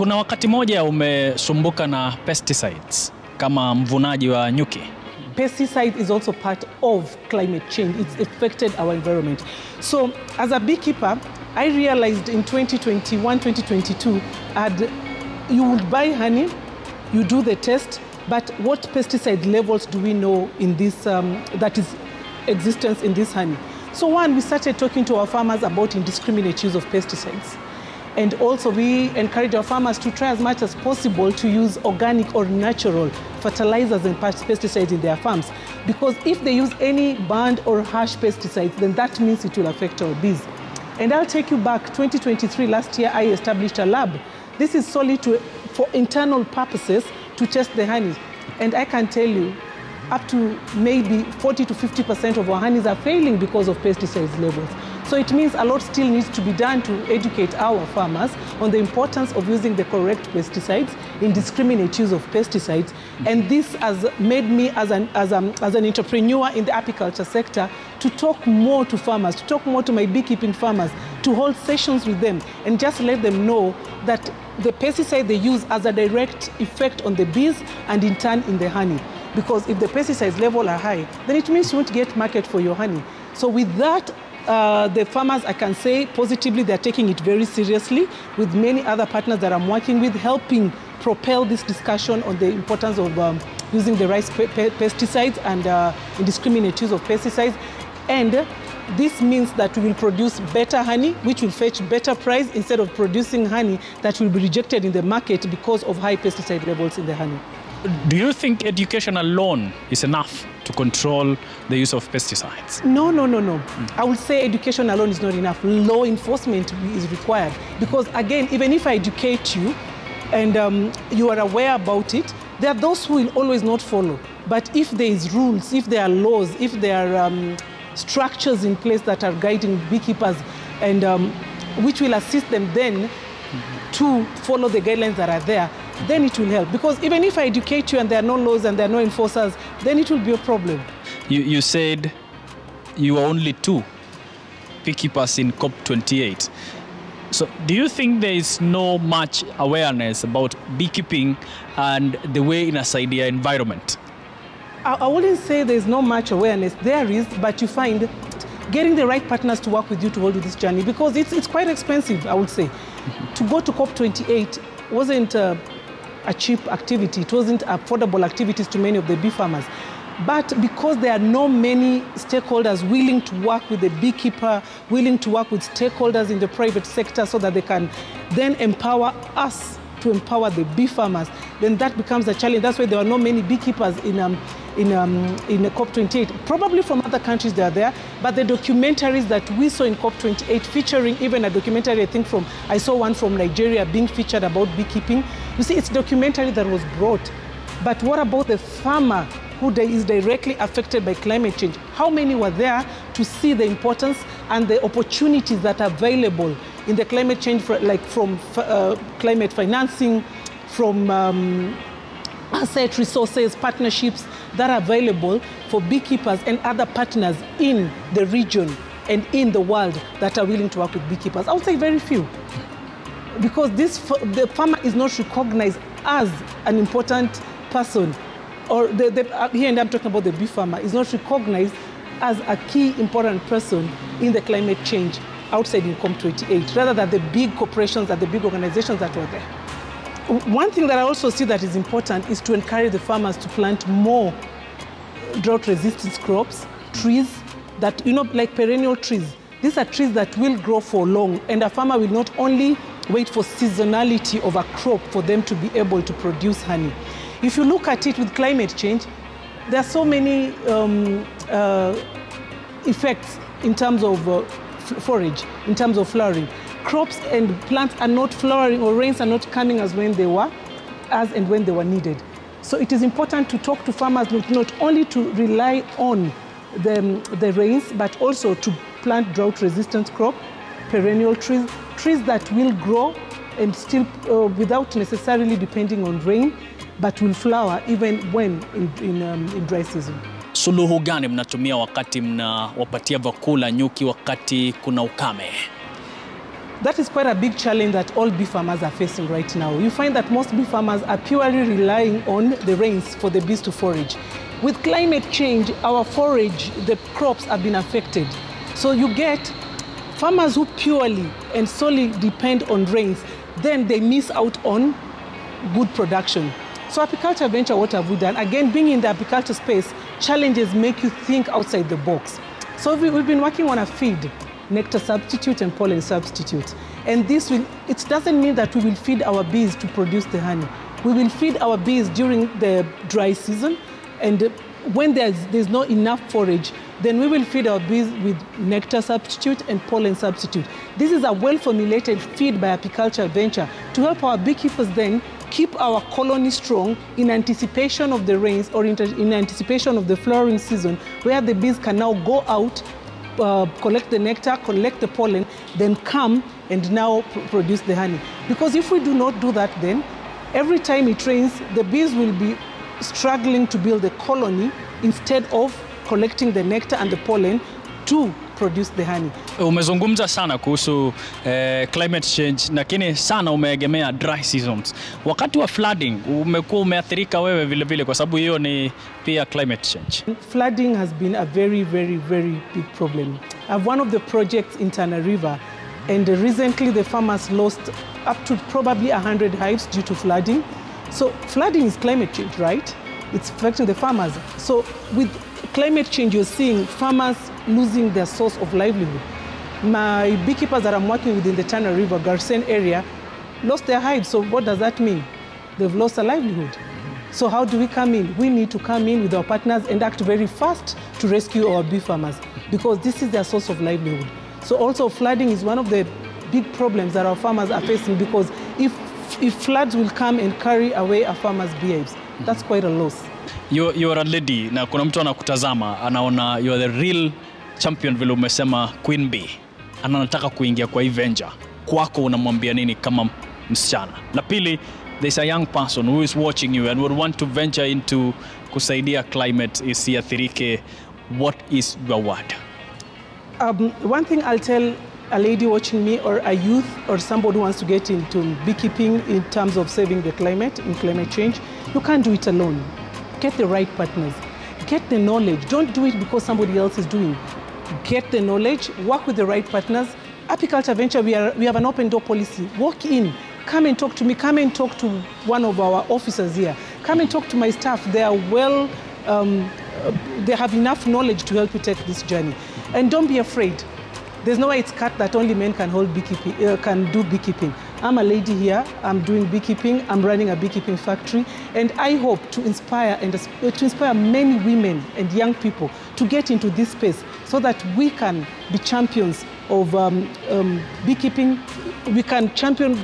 Kuna wakati moja umesumbuka na pesticides kama mvunaji wa nyuki. Pesticide is also part of climate change. It's affected our environment. So as a beekeeper, I realized in 2021, 2022, you would buy honey, you do the test, but what pesticide levels do we know in this, that is existence in this honey? So one, we started talking to our farmers about indiscriminate use of pesticides. And also we encourage our farmers to try as much as possible to use organic or natural fertilizers and pesticides in their farms. Because if they use any banned or harsh pesticides, then that means it will affect our bees. And I'll take you back, 2023, last year, I established a lab. This is solely for internal purposes to test the honey. And I can tell you, up to maybe 40 to 50% of our honeys are failing because of pesticides levels. So it means a lot still needs to be done to educate our farmers on the importance of using the correct pesticides, indiscriminate use of pesticides. And this has made me, as an entrepreneur in the apiculture sector, to talk more to farmers, to talk more to my beekeeping farmers, to hold sessions with them and just let them know that the pesticide they use has a direct effect on the bees and in turn in the honey. Because if the pesticides level are high, then it means you won't get market for your honey. So with that, the farmers, I can say positively, they're taking it very seriously with many other partners that I'm working with, helping propel this discussion on the importance of using the right pesticides and indiscriminate use of pesticides. And this means that we will produce better honey, which will fetch better price instead of producing honey that will be rejected in the market because of high pesticide levels in the honey. Do you think education alone is enough to control the use of pesticides? No. I would say education alone is not enough. Law enforcement is required. Because again, even if I educate you and you are aware about it, there are those who will always not follow. But if there is rules, if there are laws, if there are structures in place that are guiding beekeepers and which will assist them then to follow the guidelines that are there, then it will help. Because even if I educate you and there are no laws and there are no enforcers, then it will be a problem. You said you are only 2 beekeepers in COP28. So do you think there is no much awareness about beekeeping and the way in a Saidia environment? I wouldn't say there's no much awareness. There is, but you find getting the right partners to work with you to hold this journey, because it's quite expensive, I would say. To go to COP28 wasn't a cheap activity. It wasn't affordable activities to many of the bee farmers. But because there are no many stakeholders willing to work with the beekeeper, willing to work with stakeholders in the private sector so that they can then empower us to empower the bee farmers, then that becomes a challenge. That's why there are not many beekeepers in COP28. Probably from other countries they are there, but the documentaries that we saw in COP28, featuring even a documentary, I saw one from Nigeria being featured about beekeeping. You see, it's a documentary that was brought. But what about the farmer who is directly affected by climate change? How many were there to see the importance and the opportunities that are available in the climate change, like from climate financing, from asset resources, partnerships that are available for beekeepers and other partners in the region and in the world that are willing to work with beekeepers? I would say very few. Because the farmer is not recognized as an important person, or here and I'm talking about the bee farmer, is not recognized as a key important person in the climate change outside in COP28, rather than the big corporations and the big organizations that were there. One thing that I also see that is important is to encourage the farmers to plant more drought-resistant crops, trees that, like perennial trees. These are trees that will grow for long, and a farmer will not only wait for seasonality of a crop for them to be able to produce honey. If you look at it with climate change, there are so many effects in terms of forage, in terms of flowering. Crops and plants are not flowering, or rains are not coming as when they were needed. So it is important to talk to farmers not only to rely on the rains, but also to plant drought-resistant crop, perennial trees, trees that will grow and still without necessarily depending on rain, but will flower even when in dry season. Suluhu gani mnatumia wakati mnawapatia vyakula nyuki wakati kuna ukame? that is quite a big challenge that all bee farmers are facing right now. You find that most bee farmers are purely relying on the rains for the bees to forage. With climate change, our forage, the crops have been affected. So you get farmers who purely and solely depend on rains, then they miss out on good production. So apiculture venture, what have we done? Again, being in the apiculture space, challenges make you think outside the box. So we've been working on a feed, nectar substitute and pollen substitute. And it doesn't mean that we will feed our bees to produce the honey. We will feed our bees during the dry season, and when there's not enough forage, then we will feed our bees with nectar substitute and pollen substitute. This is a well-formulated feed by apiculture venture to help our beekeepers then keep our colony strong in anticipation of the rains or in anticipation of the flowering season, where the bees can now go out, collect the nectar, collect the pollen, then come and now produce the honey. Because if we do not do that, then every time it rains, the bees will be struggling to build a colony instead of collecting the nectar and the pollen to produce the honey. Umezungumza sana kuhusu climate change, lakini sana umeegemea dry seasons. Wakati wa flooding umekuwa umeathirika wewe vile vile kwa sababu hiyo ni pia climate change. Flooding has been a very, very, very big problem. I have one of the projects in Tana River, and recently the farmers lost up to probably 100 hives due to flooding. So flooding is climate change, right? It's affecting the farmers. So with climate change, you're seeing farmers losing their source of livelihood. My beekeepers that I'm working with in the Tana River, Garsen area, lost their hives. So what does that mean? They've lost a livelihood. So how do we come in? We need to come in with our partners and act very fast to rescue our bee farmers, because this is their source of livelihood. So also flooding is one of the big problems that our farmers are facing, because if floods will come and carry away a farmer's beehives, that's quite a loss. You're a lady, na kuna mtu anakutazama anaona you are the real champion vile umesema queen bee. Anataka kuingia kwa hii venture. Kwako unamwambia nini kama msichana? La pili, there's a young person who is watching you and would want to venture into kusaidia climate isiathirike. What is your word? One thing I'll tell a lady watching me, or a youth, or somebody who wants to get into beekeeping in terms of saving the climate, in climate change, you can't do it alone. Get the right partners. Get the knowledge. Don't do it because somebody else is doing. Get the knowledge, work with the right partners. Apiculture Venture, we have an open door policy. Walk in, come and talk to me, come and talk to one of our officers here. Come and talk to my staff. They are they have enough knowledge to help you take this journey. And don't be afraid. There's no way it's cut that only men can can do beekeeping. I'm a lady here, I'm doing beekeeping, I'm running a beekeeping factory, and I hope to inspire many women and young people to get into this space so that we can be champions of beekeeping. We can champion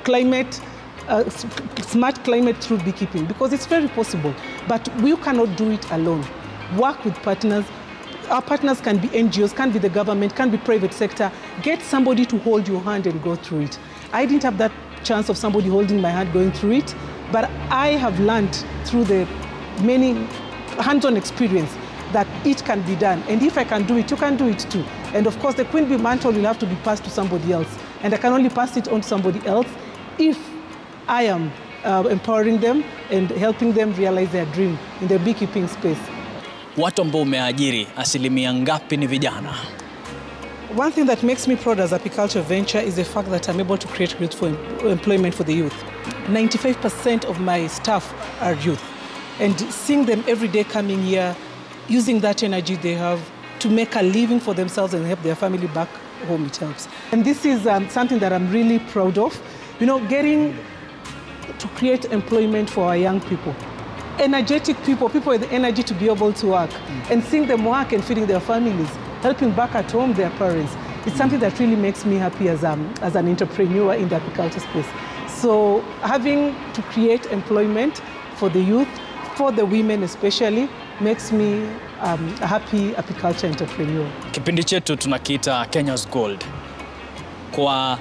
climate, smart climate through beekeeping, because it's very possible, but we cannot do it alone. Work with partners. Our partners can be NGOs, can be the government, can be private sector. Get somebody to hold your hand and go through it. I didn't have that chance of somebody holding my hand going through it, but I have learned through the many hands-on experience that it can be done. And if I can do it, you can do it too. And of course, the Queen Bee mantle will have to be passed to somebody else. And I can only pass it on to somebody else if I am empowering them and helping them realize their dream in the beekeeping space. Watu ambao umeajiri asilimia ngapi ni vijana? One thing that makes me proud as Apiculture Venture is the fact that I'm able to create fruitful employment for the youth. 95% of my staff are youth. And seeing them every day coming here, using that energy they have to make a living for themselves and help their family back home, it helps. And this is something that I'm really proud of. You know, getting to create employment for our young people. Energetic people with the energy to be able to work, and seeing them work and feeding their families, helping back at home their parents. It's something that really makes me happy as an entrepreneur in the apiculture space. So having to create employment for the youth, for the women especially, makes me a happy apiculture entrepreneur. Kipindi chetu tunakiita Kenya's Gold. Kwa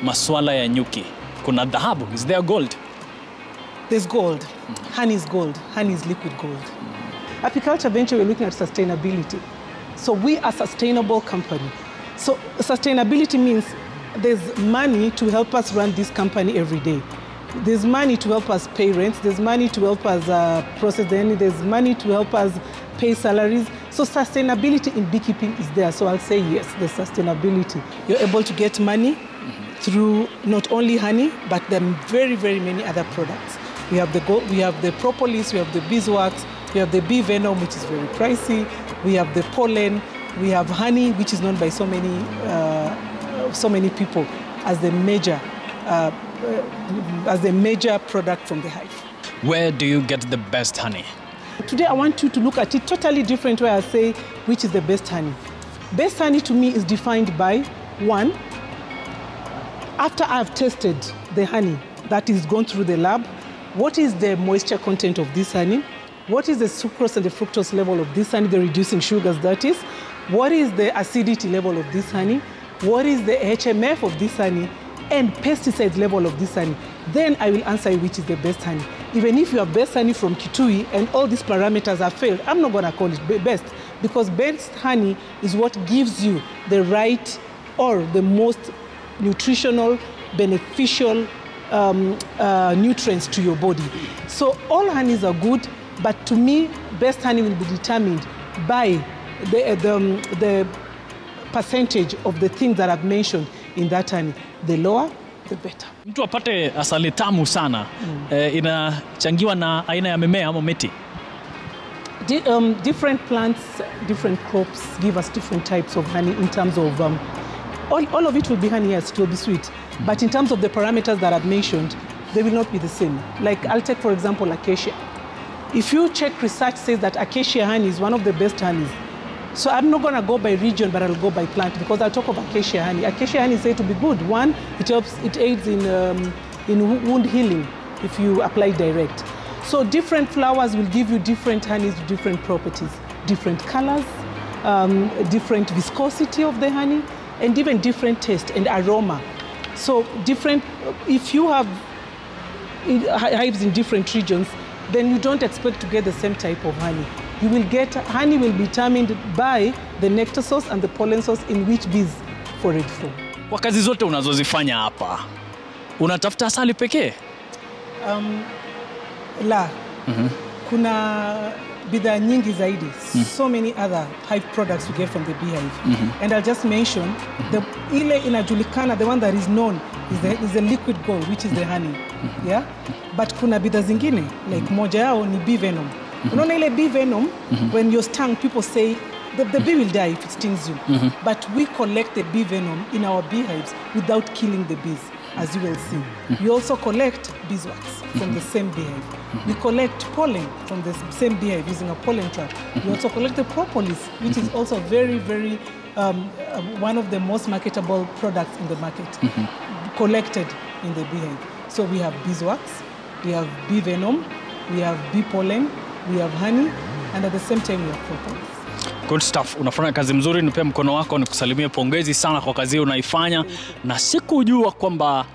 masuala ya nyuki, kuna dhahabu. Is there gold? There's gold. Honey is gold. Honey is liquid gold. Apiculture Venture, we're looking at sustainability. So we are a sustainable company. So sustainability means there's money to help us run this company every day. There's money to help us pay rents. There's money to help us process the honey. There's money to help us pay salaries. So sustainability in beekeeping is there. So I'll say yes, there's sustainability. You're able to get money through not only honey, but there are very, very many other products. We have the propolis, we have the beeswax, we have the bee venom, which is very pricey. We have the pollen. We have honey, which is known by so many people as the major product from the hive. Where do you get the best honey? Today I want you to look at it totally different, where I say which is the best honey. Best honey to me is defined by, one, after I've tested the honey that is gone through the lab, what is the moisture content of this honey? What is the sucrose and the fructose level of this honey, the reducing sugars that is? What is the acidity level of this honey? What is the HMF of this honey? And pesticides level of this honey? Then I will answer you which is the best honey. Even if you have best honey from Kitui and all these parameters have failed, I'm not going to call it best, because best honey is what gives you the right or the most nutritional, beneficial nutrients to your body. So all honeys are good, but to me, best honey will be determined by the percentage of the things that I've mentioned in that honey. The lower, the better. Mtu apate asali tamu sana, inachangiwa na aina ya mimea ama miti? Different plants, different crops give us different types of honey in terms of, all of it will be honey, yes, it will be sweet. But in terms of the parameters that I've mentioned, they will not be the same. Like I'll take, for example, acacia. If you check, research says that acacia honey is one of the best honeys. So I'm not going to go by region, but I'll go by plant, because I'll talk of acacia honey. Acacia honey is said to be good. One, it aids in wound healing if you apply direct. So different flowers will give you different honeys with different properties, different colors, different viscosity of the honey, and even different taste and aroma. So different, if you have hives in different regions, then you don't expect to get the same type of honey. You will get, honey will be determined by the nectar source and the pollen source in which bees forage from. Kwa kazi zote unazozifanya hapa, unatafuta asali pekee? Kuna bidhaa nyingi zaidi. So many other hive products we get from the beehive. And I'll just mention, ile inajulikana, the one that is known is the liquid gold, which is the honey. Yeah? But kuna bidhaa zingine, like moja yao ni bee venom. Unaona ile bee venom, when you're stung, people say the bee will die if it stings you. But we collect the bee venom in our beehives without killing the bees, as you will see. We also collect beeswax from the same beehive. We collect pollen from the same beehive using a pollen trap. We also collect the propolis, which is also very, very, one of the most marketable products in the market, collected in the beehive. So we have beeswax, we have bee venom, we have bee pollen, we have honey, and at the same time we have propolis. Good stuff. Unafanya kazi mzuri, nipe mkono wako nikusalimie, pongezi sana kwa kazi unaifanya. Na sikujua kwamba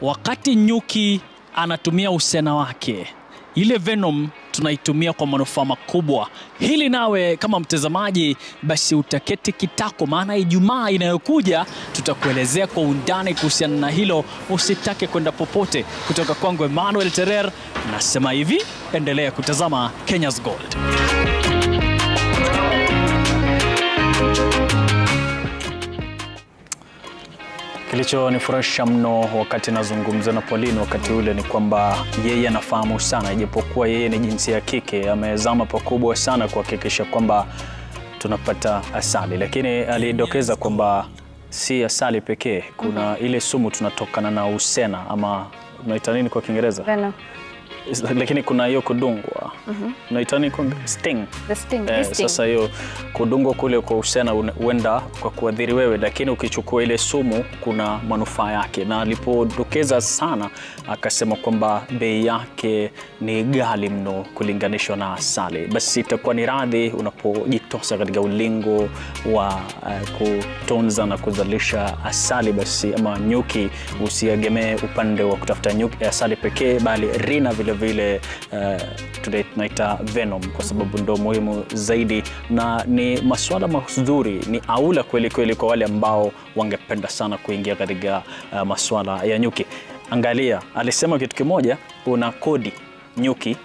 wakati nyuki anatumia usena wake, ile venom tunaitumia kwa manufaa makubwa. Hili nawe kama mtazamaji basi utaketi kitako, maana Ijumaa inayokuja tutakuelezea kwa undani kuhusiana na hilo. Usitake kwenda popote. Kutoka kwangu Emmanuel Terer, nasema hivi, endelea kutazama Kenya's Gold. Kilicho nifurahisha mno wakati nazungumza na Pauline wakati ule ni kwamba yeye anafahamu sana, ijapokuwa yeye ni jinsia ya kike, amezama pakubwa sana kuhakikisha kwamba tunapata asali. Lakini alidokeza kwamba si asali pekee, kuna ile sumu tunatokana na usena, ama unaita nini kwa Kiingereza? Venom. Lakini kuna hiyo kudungwa. Unaita nini kwa sting? The sting. Sasa hiyo kudungwa kule kwa usena huenda kwa kuadhiri wewe, lakini ukichukua ile sumu kuna manufaa yake. Na alipodokeza sana akasema kwamba bei yake ni ghali mno kulinganishwa na asali. Basi itakuwa ni radhi unapojitosa katika ulingo wa kutunza na kuzalisha asali basi ama nyuki, usiegemee upande wa kutafuta nyuki asali pekee, bali rina vile today tunaita Venom kwa sababu ndo muhimu zaidi, na ni masuala mazuri, ni aula kweli kweli kwa wale ambao wangependa sana kuingia katika masuala ya nyuki. Angalia, alisema kitu kimoja, una kodi nyuki.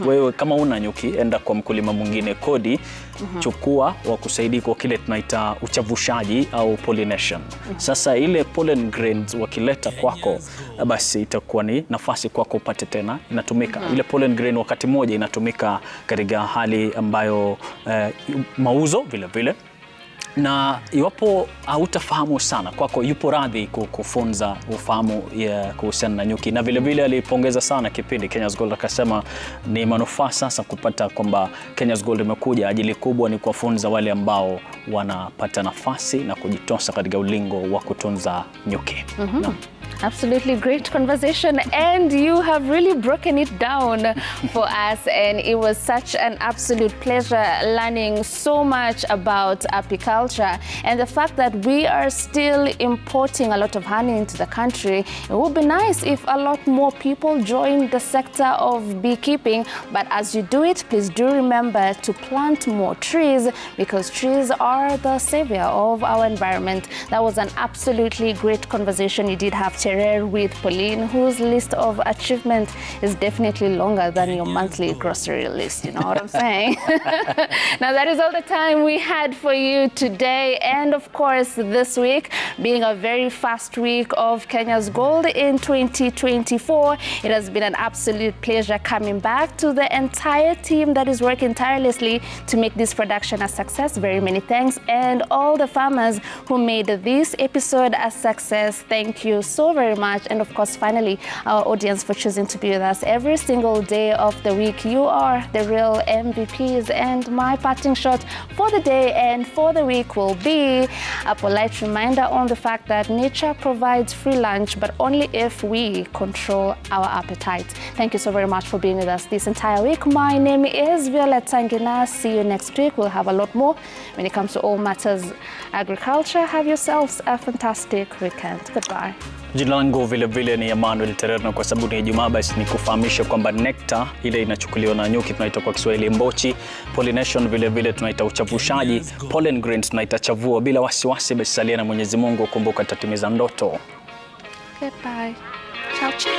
Wewe kama una nyuki, enda kwa mkulima mwingine kodi, chukua wakusaidie kwa kile tunaita uchavushaji au pollination. Sasa ile pollen grains wakileta kwako, basi itakuwa ni nafasi kwako upate tena inatumika. Ile pollen grain wakati moja inatumika katika hali ambayo mauzo vile vile. Na iwapo hautafahamu sana kwako, yupo radhi kufunza ufahamu kuhusiana na nyuki. Na vile vile alipongeza sana kipindi Kenya's Gold, akasema ni manufaa sasa kupata kwamba Kenya's Gold imekuja, ajili kubwa ni kuwafunza wale ambao wanapata nafasi na kujitosa katika ulingo wa kutunza nyuki. No. Absolutely great conversation, and you have really broken it down for us, and it was such an absolute pleasure learning so much about apiculture and the fact that we are still importing a lot of honey into the country. It would be nice if a lot more people join the sector of beekeeping, but as you do it, please do remember to plant more trees, because trees are the savior of our environment. That was an absolutely great conversation you did have with Pauline, whose list of achievement is definitely longer than your monthly grocery list, you know what I'm saying? Now that is all the time we had for you today, and of course this week being a very fast week of Kenya's Gold in 2024, it has been an absolute pleasure coming back to the entire team that is working tirelessly to make this production a success. Very many thanks, and all the farmers who made this episode a success, thank you so very much. And of course, finally, our audience for choosing to be with us every single day of the week. You are the real MVPs, and my parting shot for the day and for the week will be a polite reminder on the fact that nature provides free lunch, but only if we control our appetite. Thank you so very much for being with us this entire week. My name is Violet Tangina. See you next week. We'll have a lot more when it comes to all matters agriculture. Have yourselves a fantastic weekend. Goodbye. Jina langu vile vile ni Emmanuel Tererno. Kwa sababu ni Ijumaa, basi ni kufahamisha kwamba nectar ile inachukuliwa na nyuki tunaita kwa Kiswahili mbochi, pollination vile vile tunaita uchavushaji, pollen grains tunaita chavua. Bila wasiwasi, basi salia na Mwenyezi Mungu, kumbuka tatimiza ndoto. Goodbye. Ciao ciao.